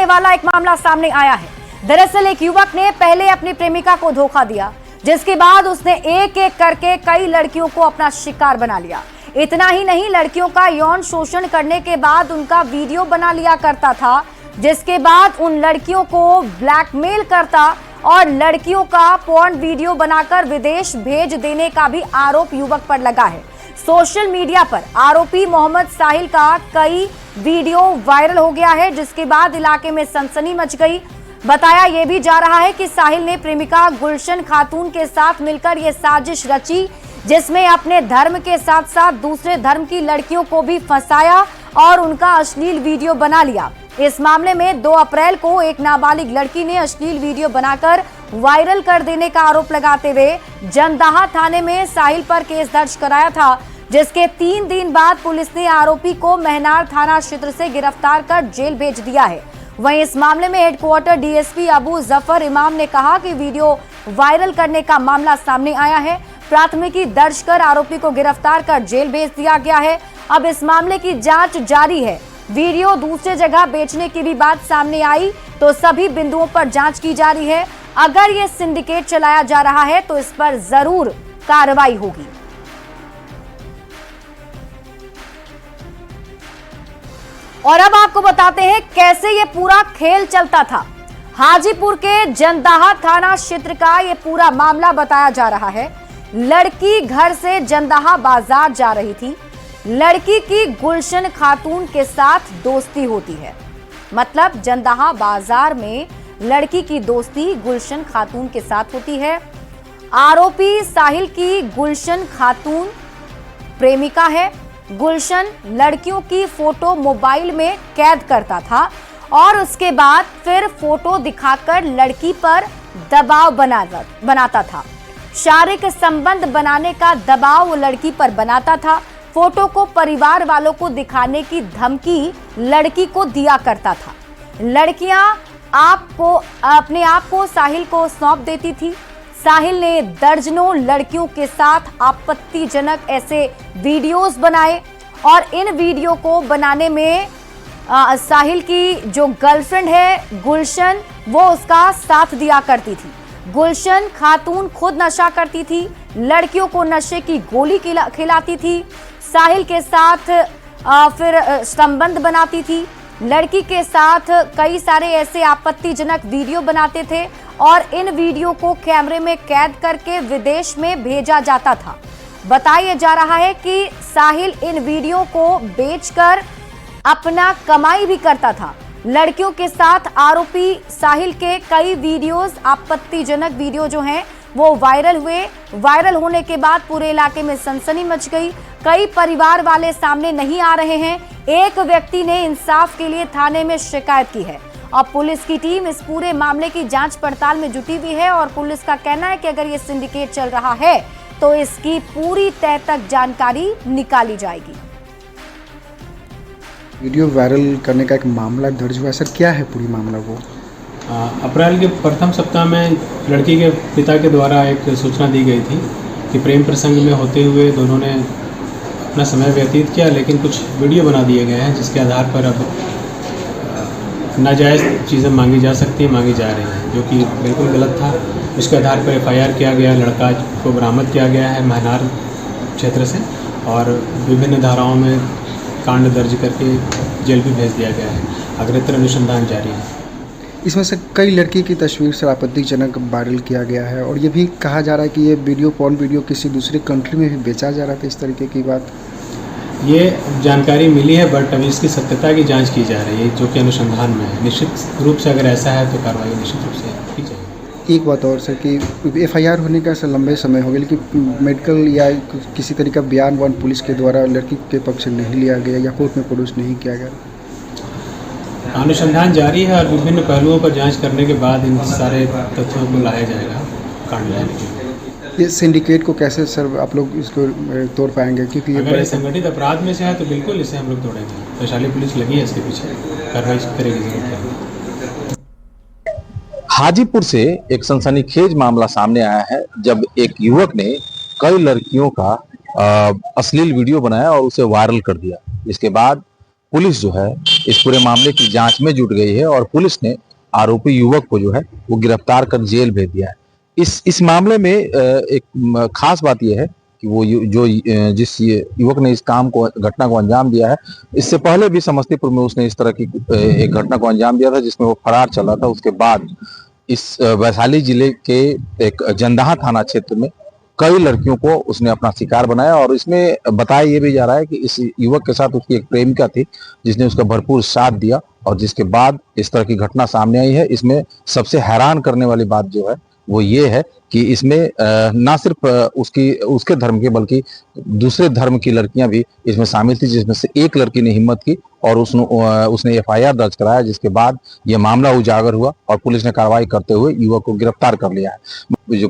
वाला एक मामला सामने आया है। दरअसल एक युवक ने पहले अपनी प्रेमिका को धोखा दिया, जिसके बाद उसने एक एक करके कई लड़कियों को अपना शिकार बना लिया। इतना ही नहीं, लड़कियों का यौन शोषण करने के बाद उनका वीडियो बना लिया करता था, जिसके बाद उन लड़कियों को ब्लैकमेल करता और लड़कियों का पोर्न वीडियो बनाकर विदेश भेज देने का भी आरोप युवक पर लगा है। सोशल मीडिया पर आरोपी मोहम्मद साहिल का कई वीडियो वायरल हो गया है, जिसके बाद इलाके में सनसनी मच गई। बताया यह भी जा रहा है कि साहिल ने प्रेमिका गुलशन खातून के साथ मिलकर यह साजिश रची, जिसमें अपने धर्म के साथ साथ दूसरे धर्म की लड़कियों को भी फंसाया और उनका अश्लील वीडियो बना लिया। इस मामले में 2 अप्रैल को एक नाबालिग लड़की ने अश्लील वीडियो बनाकर वायरल कर देने का आरोप लगाते हुए जंदाहा थाने में साहिल पर केस दर्ज कराया था, जिसके 3 दिन बाद पुलिस ने आरोपी को महनार थाना क्षेत्र से गिरफ्तार कर जेल भेज दिया है। वहीं इस मामले में हेडक्वार्टर डीएसपी अबू जफर इमाम ने कहा कि वीडियो वायरल करने का मामला सामने आया है। प्राथमिकी दर्ज कर आरोपी को गिरफ्तार कर जेल भेज दिया गया है। अब इस मामले की जांच जारी है। वीडियो दूसरे जगह बेचने की भी बात सामने आई तो सभी बिंदुओं पर जांच की जा रही है। अगर ये सिंडिकेट चलाया जा रहा है तो इस पर जरूर कार्रवाई होगी। और अब आपको बताते हैं कैसे ये पूरा खेल चलता था। हाजीपुर के जंदाहा थाना क्षेत्र का ये पूरा मामला बताया जा रहा है। लड़की घर से जंदाहा बाजार जा रही थी। लड़की की गुलशन खातून के साथ दोस्ती होती है, मतलब जंदाहा बाजार में लड़की की दोस्ती गुलशन खातून के साथ होती है। आरोपी साहिल की गुलशन खातून प्रेमिका है। गुलशन लड़कियों की फोटो मोबाइल में कैद करता था और उसके बाद फिर फोटो दिखाकर लड़की पर दबाव बनाता था। शारीरिक संबंध बनाने का दबाव वो लड़की पर बनाता था। फोटो को परिवार वालों को दिखाने की धमकी लड़की को दिया करता था। लड़कियां अपने आप को साहिल को सौंप देती थी। साहिल ने दर्जनों लड़कियों के साथ आपत्तिजनक ऐसे वीडियोस बनाए और इन वीडियो को बनाने में साहिल की जो गर्लफ्रेंड है गुलशन, वो उसका साथ दिया करती थी। गुलशन खातून खुद नशा करती थी, लड़कियों को नशे की गोली खिलाती थी, साहिल के साथ फिर संबंध बनाती थी। लड़की के साथ कई सारे ऐसे आपत्तिजनक वीडियो बनाते थे और इन वीडियो को कैमरे में कैद करके विदेश में भेजा जाता था। बताया जा रहा है कि साहिल इन वीडियो को बेचकर अपना कमाई भी करता था। लड़कियों के साथ आरोपी साहिल के कई वीडियोस, आपत्तिजनक वीडियो जो हैं वो वायरल हुए। वायरल होने के बाद पूरे इलाके में सनसनी मच गई। कई परिवार वाले सामने नहीं आ रहे हैं। एक व्यक्ति ने इंसाफ के लिए थाने में शिकायत की है। अब पुलिस की टीम इस पूरे मामले की जांच पड़ताल में जुटी हुई है और पुलिस का कहना है कि अगर ये सिंडिकेट चल रहा है तो इसकी पूरी तह तक जानकारी निकाली जाएगी। वीडियो वायरल करने का एक मामला दर्ज हुआ, सर क्या है पूरी मामला? वो अप्रैल के प्रथम सप्ताह में लड़की के पिता के द्वारा एक सूचना दी गई थी कि प्रेम प्रसंग में होते हुए दोनों ने अपना समय व्यतीत किया, लेकिन कुछ वीडियो बना दिए गए हैं जिसके आधार पर अब नाजायज़ चीज़ें मांगी जा रही हैं, जो कि बिल्कुल गलत था। इसके आधार पर FIR किया गया, लड़का को बरामद किया गया है महनार क्षेत्र से और विभिन्न धाराओं में कांड दर्ज करके जेल भी भेज दिया गया है। अग्रतर अनुसंधान जारी है। इसमें से कई लड़की की तस्वीर से आपत्तिजनक वायरल किया गया है और ये भी कहा जा रहा है कि ये वीडियो पोर्न वीडियो किसी दूसरे कंट्री में भी बेचा जा रहा था। इस तरीके की बात ये जानकारी मिली है, बट अभी इसकी सत्यता की जांच की जा रही है, जो कि अनुसंधान में है। निश्चित रूप से अगर ऐसा है तो कार्रवाई निश्चित रूप से की जाएगी। एक बात और सर कि FIR होने का सर लंबे समय हो गया, लेकिन मेडिकल या किसी तरीका बयान पुलिस के द्वारा लड़की के पक्ष से नहीं लिया गया या कोर्ट में प्रोड्यूस नहीं किया गया। अनुसंधान जारी है और विभिन्न पहलुओं पर जांच करने के बाद इन सारे तथ्यों को लाया जाएगा कांड लाने के लिए। ये सिंडिकेट को कैसे सर आप लोग इसको तोड़ पाएंगे? क्योंकि अगर ये संगठित अपराध में से है तो बिल्कुल इसे हम लोग तोड़ेंगे। वैशाली पुलिस लगी है इसके पीछे, कार्रवाई करेगी जरूर। हाजीपुर से एक सनसनीखेज मामला सामने आया है, जब एक युवक ने कई लड़कियों का अश्लील वीडियो बनाया और उसे वायरल कर दिया। इसके बाद पुलिस जो है इस पूरे मामले की जांच में जुट गई है और पुलिस ने आरोपी युवक को जो है वो गिरफ्तार कर जेल भेज दिया है। इस मामले में एक खास बात यह है कि वो जिस युवक ने इस काम को घटना को अंजाम दिया है, इससे पहले भी समस्तीपुर में उसने इस तरह की एक घटना को अंजाम दिया था जिसमें वो फरार चला था। उसके बाद इस वैशाली जिले के एक जंदाहा थाना क्षेत्र में कई लड़कियों को उसने अपना शिकार बनाया और इसमें बताया ये भी जा रहा है कि इस युवक के साथ उसकी एक प्रेमिका थी जिसने उसका भरपूर साथ दिया और जिसके बाद इस तरह की घटना सामने आई है। इसमें सबसे हैरान करने वाली बात जो है वो ये है कि इसमें ना सिर्फ उसके धर्म के बल्कि दूसरे धर्म की लड़कियां भी इसमें शामिल थी, जिसमें से एक लड़की ने हिम्मत की और उसने एफआईआर दर्ज कराया, जिसके बाद यह मामला उजागर हुआ और पुलिस ने कार्रवाई करते हुए युवक को गिरफ्तार कर लिया है। जो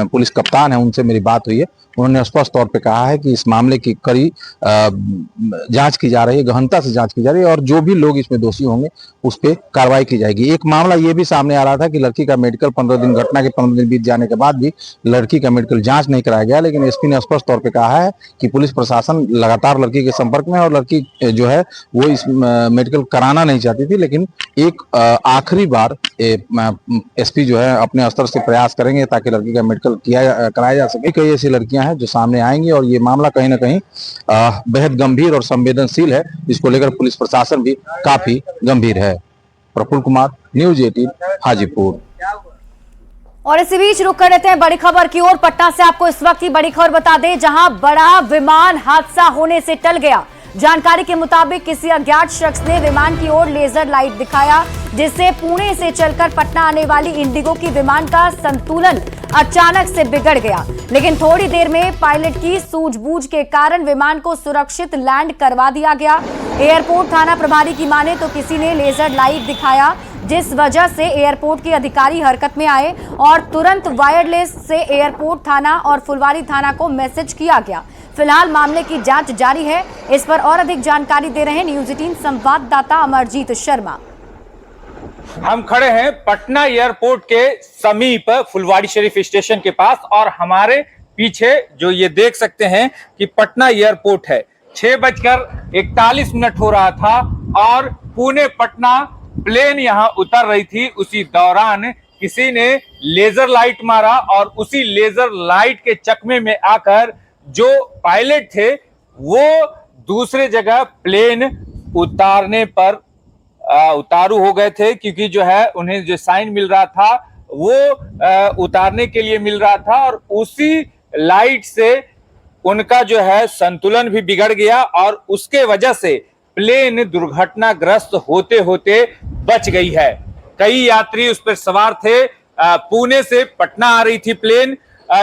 पुलिस कप्तान है उनसे मेरी बात हुई है, उन्होंने स्पष्ट तौर पे कहा है कि इस मामले की कड़ी जांच की जा रही है, गहनता से जांच की जा रही है और जो भी लोग इसमें दोषी होंगे उस पर कार्रवाई की जाएगी। एक मामला ये भी सामने आ रहा था कि लड़की का मेडिकल 15 दिन, घटना के 15 दिन बीत जाने के बाद भी लड़की का मेडिकल जांच नहीं कराया गया, लेकिन एसपी ने स्पष्ट तौर पे कहा है कि पुलिस प्रशासन लगातार लड़की के संपर्क में और लड़की जो है वो इस मेडिकल कराना नहीं चाहती थी, लेकिन एक आखिरी बार एसपी जो है अपने स्तर से प्रयास करेंगे ताकि लड़की का मेडिकल कराया जा सके। कई ऐसी लड़कियां हैं जो सामने आएंगी और ये मामला कहीं ना कहीं बेहद गंभीर और संवेदनशील है, जिसको लेकर पुलिस प्रशासन भी काफी गंभीर है। प्रफुल्ल कुमार, न्यूज 18, हाजीपुर। और इसी बीच रुक कर लेते हैं बड़ी खबर की ओर। पटना से आपको इस वक्त की बड़ी खबर बता दें, जहां बड़ा विमान हादसा होने से टल गया। जानकारी के मुताबिक किसी अज्ञात शख्स ने विमान की ओर लेजर लाइट दिखाया, जिससे पुणे से चलकर पटना आने वाली इंडिगो की विमान का संतुलन अचानक से बिगड़ गया। लेकिन थोड़ी देर में पायलट की सूझबूझ के कारण विमान को सुरक्षित लैंड करवा दिया गया। एयरपोर्ट थाना प्रभारी की माने तो किसी ने लेजर लाइट दिखाया, जिस वजह से एयरपोर्ट के अधिकारी हरकत में आए और तुरंत वायरलेस से एयरपोर्ट थाना और फुलवारी थाना को मैसेज किया गया। फिलहाल मामले की जांच जारी है। इस पर और अधिक जानकारी दे रहे हैं न्यूज 18 संवाददाता अमरजीत शर्मा। हम खड़े हैं पटना एयरपोर्ट के समीप फुलवारी शरीफ स्टेशन के पास और हमारे पीछे जो ये देख सकते हैं कि पटना एयरपोर्ट है। 6:41 हो रहा था और पुणे पटना प्लेन यहां उतर रही थी। उसी दौरान किसी ने लेजर लाइट मारा और उसी लेजर लाइट के चकमे में आकर जो पायलट थे वो दूसरे जगह प्लेन उतारने पर उतारू हो गए थे, क्योंकि जो है उन्हें जो साइन मिल रहा था वो उतारने के लिए मिल रहा था और उसी लाइट से उनका जो है संतुलन भी बिगड़ गया और उसके वजह से प्लेन दुर्घटनाग्रस्त होते होते बच गई है। कई यात्री उस पर सवार थे। पुणे से पटना आ रही थी प्लेन,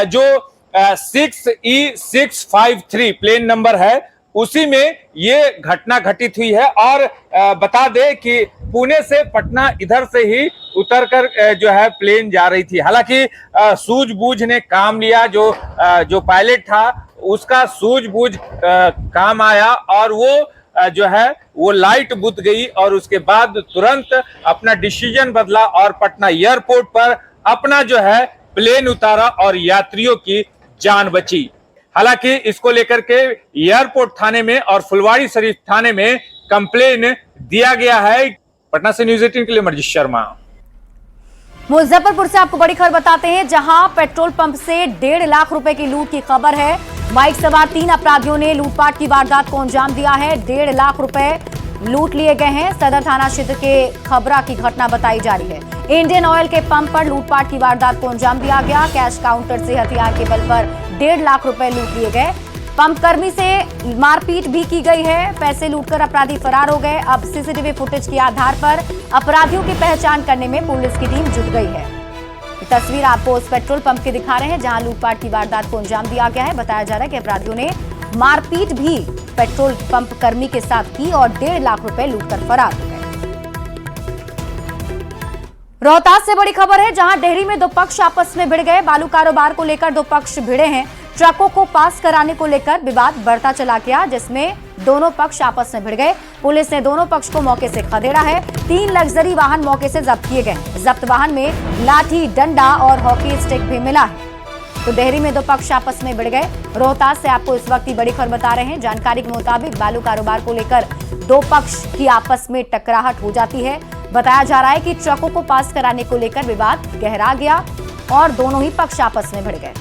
जो 6E653 प्लेन नंबर है, उसी में ये घटना घटित हुई है। और बता दें कि पुणे से पटना इधर से ही उतरकर जो है प्लेन जा रही थी। हालांकि सूझबूझ ने काम लिया, जो पायलट था उसका सूझबूझ काम आया और वो जो है वो लाइट बुझ गई और उसके बाद तुरंत अपना डिसीजन बदला और पटना एयरपोर्ट पर अपना जो है प्लेन उतारा और यात्रियों की जान बची। हालांकि इसको लेकर के एयरपोर्ट थाने में और फुलवारी शरीफ थाने में कंप्लेन दिया गया है। पटना से न्यूज 18 के लिए अमरजीत शर्मा। मुजफ्फरपुर से आपको बड़ी खबर बताते हैं, जहां पेट्रोल पंप से 1.5 लाख रुपए की लूट की खबर है। बाइक सवार 3 अपराधियों ने लूटपाट की वारदात को अंजाम दिया है। 1.5 लाख रुपए लूट लिए गए हैं। सदर थाना क्षेत्र के खबरा की घटना बताई जा रही है। इंडियन ऑयल के पंप पर लूटपाट की वारदात को अंजाम दिया गया। कैश काउंटर से हथियार के बल पर 1.5 लाख रुपए लूट लिए गए। पंप कर्मी से मारपीट भी की गई है। पैसे लूटकर अपराधी फरार हो गए। अब सीसीटीवी फुटेज के आधार पर अपराधियों की पहचान करने में पुलिस की टीम जुट गई है। तस्वीर आपको उस पेट्रोल पंप की दिखा रहे हैं जहां लूटपाट की वारदात को अंजाम दिया गया है। बताया जा रहा है कि अपराधियों ने मारपीट भी पेट्रोल पंप कर्मी के साथ की और 1.5 लाख रुपए लूटकर फरार हो गए। रोहतास से बड़ी खबर है, जहां डेहरी में 2 पक्ष आपस में भिड़ गए। बालू कारोबार को लेकर 2 पक्ष भिड़े हैं। ट्रकों को पास कराने को लेकर विवाद बढ़ता चला गया, जिसमें दोनों पक्ष आपस में भिड़ गए। पुलिस ने दोनों पक्ष को मौके से खदेड़ा है। 3 लग्जरी वाहन मौके से जब्त किए गए। जब्त वाहन में लाठी, डंडा और हॉकी स्टिक भी मिला है। तो देहरी में दो पक्ष आपस में भिड़ गए। रोहतास से आपको इस वक्त की बड़ी खबर बता रहे हैं। जानकारी के मुताबिक बालू कारोबार को लेकर दो पक्ष की आपस में टकराहट हो जाती है। बताया जा रहा है कि ट्रकों को पास कराने को लेकर विवाद गहरा गया और दोनों ही पक्ष आपस में भिड़ गए।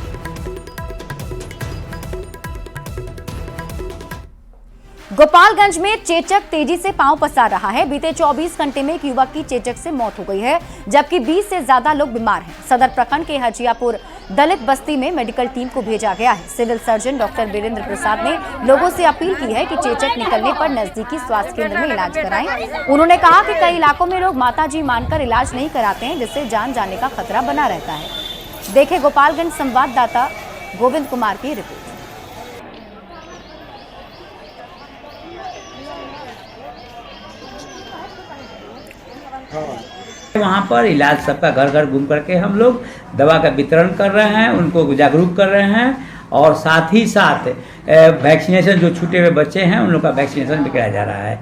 गोपालगंज में चेचक तेजी से पांव पसार रहा है। बीते 24 घंटे में एक युवक की चेचक से मौत हो गई है, जबकि 20 से ज्यादा लोग बीमार हैं। सदर प्रखंड के हजियापुर दलित बस्ती में मेडिकल टीम को भेजा गया है। सिविल सर्जन डॉक्टर वीरेंद्र प्रसाद ने लोगों से अपील की है कि चेचक निकलने पर नजदीकी स्वास्थ्य केंद्र में इलाज कराएं। उन्होंने कहा कि कई इलाकों में लोग माताजी मानकर इलाज नहीं कराते हैं, जिससे जान जाने का खतरा बना रहता है। देखें गोपालगंज संवाददाता गोविंद कुमार की रिपोर्ट। वहाँ पर इलाज सबका घर घर घूम करके हम लोग दवा का वितरण कर रहे हैं, उनको जागरूक कर रहे हैं और साथ ही साथ वैक्सीनेशन जो छूटे हुए बच्चे हैं उन लोग का वैक्सीनेशन भी कराया जा रहा है।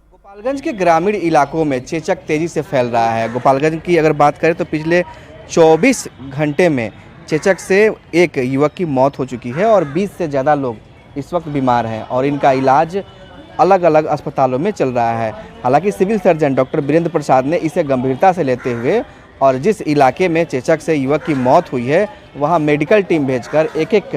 गोपालगंज के ग्रामीण इलाकों में चेचक तेजी से फैल रहा है। गोपालगंज की अगर बात करें तो पिछले 24 घंटे में चेचक से एक युवक की मौत हो चुकी है और 20 से ज़्यादा लोग इस वक्त बीमार हैं और इनका इलाज अलग अलग अस्पतालों में चल रहा है। हालांकि सिविल सर्जन डॉक्टर वीरेंद्र प्रसाद ने इसे गंभीरता से लेते हुए और जिस इलाके में चेचक से युवक की मौत हुई है वहां मेडिकल टीम भेजकर एक एक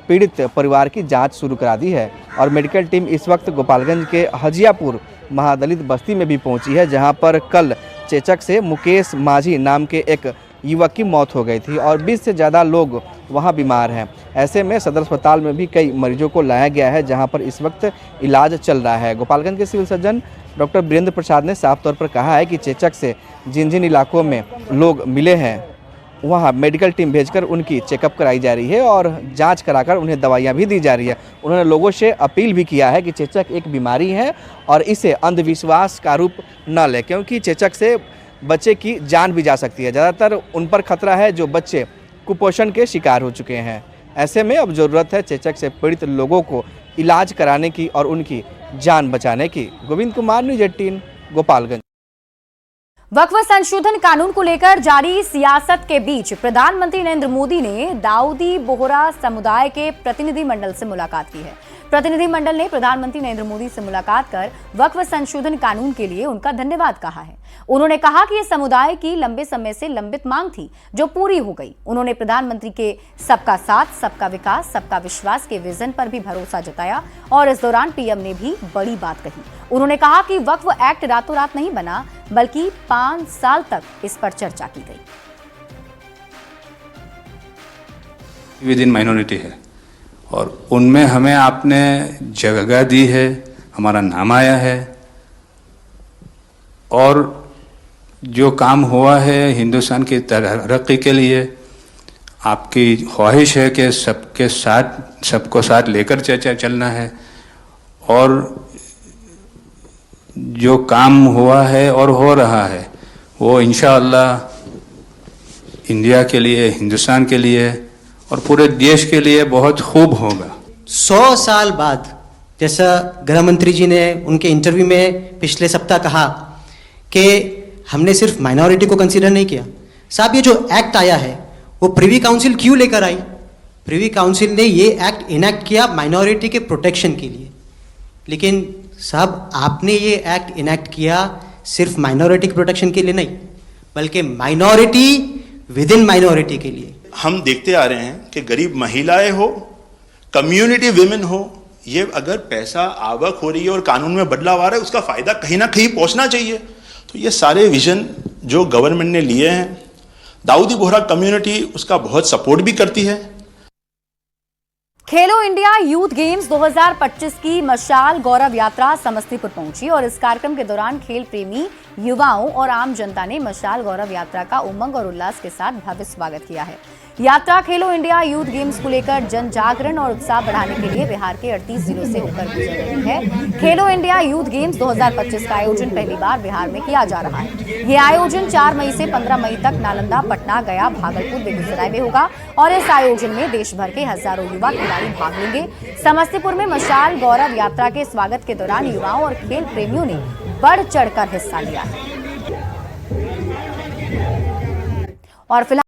पीड़ित परिवार की जांच शुरू करा दी है। और मेडिकल टीम इस वक्त गोपालगंज के हजियापुर महादलित बस्ती में भी पहुंची है, जहां पर कल चेचक से मुकेश माझी नाम के एक युवक की मौत हो गई थी और 20 से ज़्यादा लोग वहां बीमार हैं। ऐसे में सदर अस्पताल में भी कई मरीजों को लाया गया है, जहां पर इस वक्त इलाज चल रहा है। गोपालगंज के सिविल सर्जन डॉक्टर वीरेंद्र प्रसाद ने साफ तौर पर कहा है कि चेचक से जिन जिन इलाकों में लोग मिले हैं वहाँ मेडिकल टीम भेजकर उनकी चेकअप कराई जा रही है और जांच कराकर उन्हें दवाइयाँ भी दी जा रही है। उन्होंने लोगों से अपील भी किया है कि चेचक एक बीमारी है और इसे अंधविश्वास का रूप न ले, क्योंकि चेचक से बच्चे की जान भी जा सकती है। ज़्यादातर उन पर खतरा है जो बच्चे कुपोषण के शिकार हो चुके हैं। ऐसे में अब ज़रूरत है चेचक से पीड़ित लोगों को इलाज कराने की और उनकी जान बचाने की। गोविंद कुमार, न्यूज़ 18, गोपालगंज। वक्फ संशोधन कानून को लेकर जारी सियासत के बीच प्रधानमंत्री नरेंद्र मोदी ने दाऊदी बोहरा समुदाय के प्रतिनिधि मंडल से मुलाकात की है। प्रतिनिधि मंडल ने प्रधानमंत्री नरेंद्र मोदी से मुलाकात कर वक्फ संशोधन कानून के लिए उनका धन्यवाद कहा है। उन्होंने कहा कि यह समुदाय की लंबे समय से लंबित मांग थी जो पूरी हो गई। उन्होंने प्रधानमंत्री के सबका साथ, सबका विकास, सबका विश्वास के विजन पर भी भरोसा जताया और इस दौरान पीएम ने भी बड़ी बात कही। उन्होंने कहा कि वक्फ एक्ट रातों रात नहीं बना, बल्कि 5 साल तक इस पर चर्चा की गई। विद इन माइनॉरिटी है और उनमें हमें आपने जगह दी है, हमारा नाम आया है और जो काम हुआ है हिंदुस्तान की तरक्की के लिए आपकी ख्वाहिश है कि सबके साथ, सबको साथ लेकर चलना है और जो काम हुआ है और हो रहा है वो इंशाअल्लाह इंडिया के लिए, हिंदुस्तान के लिए और पूरे देश के लिए बहुत खूब होगा। 100 साल बाद, जैसा गृह मंत्री जी ने उनके इंटरव्यू में पिछले सप्ताह कहा कि हमने सिर्फ माइनॉरिटी को कंसीडर नहीं किया। साहब, ये जो एक्ट आया है वो प्रिवी काउंसिल क्यों लेकर आई? प्रिवी काउंसिल ने ये एक्ट इनैक्ट किया माइनॉरिटी के प्रोटेक्शन के लिए, लेकिन साहब आपने ये एक्ट इनैक्ट किया सिर्फ माइनॉरिटी के प्रोटेक्शन के लिए नहीं, बल्कि माइनॉरिटी विद इन माइनॉरिटी के लिए। हम देखते आ रहे हैं कि गरीब महिलाएं हो, कम्युनिटी विमेन हो, ये अगर पैसा आवक हो रही है और कानून में बदलाव आ रहा है उसका फायदा कहीं ना कहीं पहुंचना चाहिए। तो ये सारे विजन जो गवर्नमेंट ने लिए हैं, दाऊदी बोहरा कम्युनिटी उसका बहुत सपोर्ट भी करती है। खेलो इंडिया यूथ गेम्स 2025 की मशाल गौरव यात्रा समस्तीपुर पहुंची और इस कार्यक्रम के दौरान खेल प्रेमी युवाओं और आम जनता ने मशाल गौरव यात्रा का उमंग और उल्लास के साथ भव्य स्वागत किया है। यात्रा खेलो इंडिया यूथ गेम्स को लेकर जन जागरण और उत्साह बढ़ाने के लिए बिहार के 38 जिलों से होकर गुजर रही है। खेलो इंडिया यूथ गेम्स 2025 का आयोजन पहली बार बिहार में किया जा रहा है। ये आयोजन 4 मई से 15 मई तक नालंदा, पटना, गया, भागलपुर, बेगूसराय में होगा और इस आयोजन में देश भर के हजारों युवा खिलाड़ी भाग लेंगे। समस्तीपुर में मशाल गौरव यात्रा के स्वागत के दौरान युवाओं और खेल प्रेमियों ने बढ़ चढ़कर हिस्सा लिया है। और फिलहाल